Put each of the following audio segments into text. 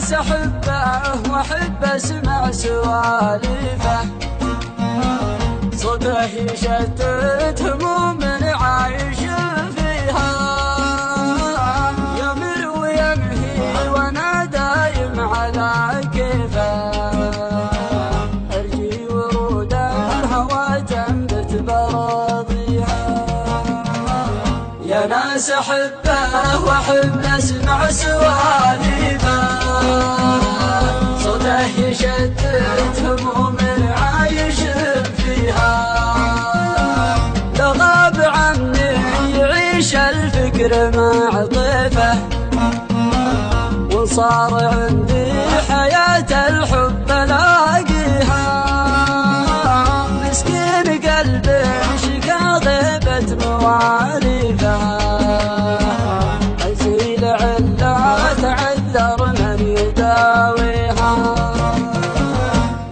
ناس أحبه وأحب أسمع سوالفه، صوته يشتت هموم عايش فيها، يمر ويمهي وأنا دايم على كيفه، أرجي ورود الهوى تنبت براضيها. يا ناس أحبه وأحب أسمع سوالفه، صوته يشتت هموم عايش فيها، لو غاب عني يعيش الفكر مع طيفه، وصار عندي حياة الحب لاقيها، مسكين قلبي شقا غيبة مواليفه، أزيل علا تعذر من يداويها.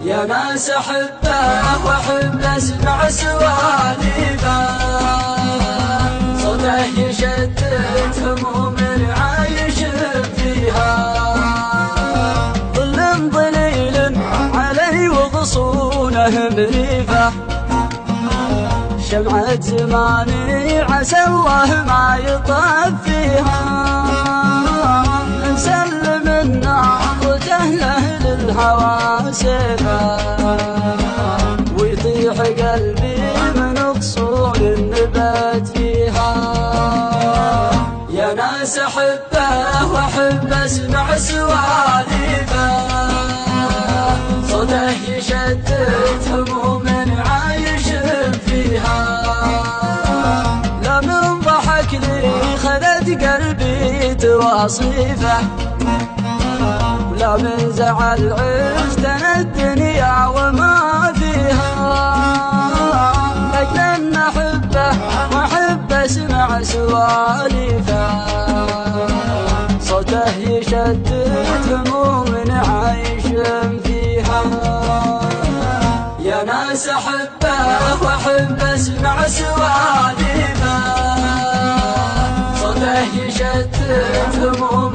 يا ناس أحبه وأحب أسمع سوالفه، صوته يشتت هموم عايش فيها، ظل ظليل علي وغصونه مريفه، شمعة زماني عسى الله ما يطفيها، نسلم النظرة لأهل الهوى سيفه، ويطيح قلبي من أصول النبات فيها. يا ناس أحبه وأحب أسمع سوالفه، صوته يشتت هموم عايش فيها، لا من ضحك لي خذت قلبي تواصيفه، ولا من زعل عشت أنا الدنيا وما فيها، لأجل أن أحبه وأحب أسمع سوالفه، صوته يشتت هموم عايش فيها. يا ناس أحبه وأحب أسمع سوالفه، صوته يشتت هموم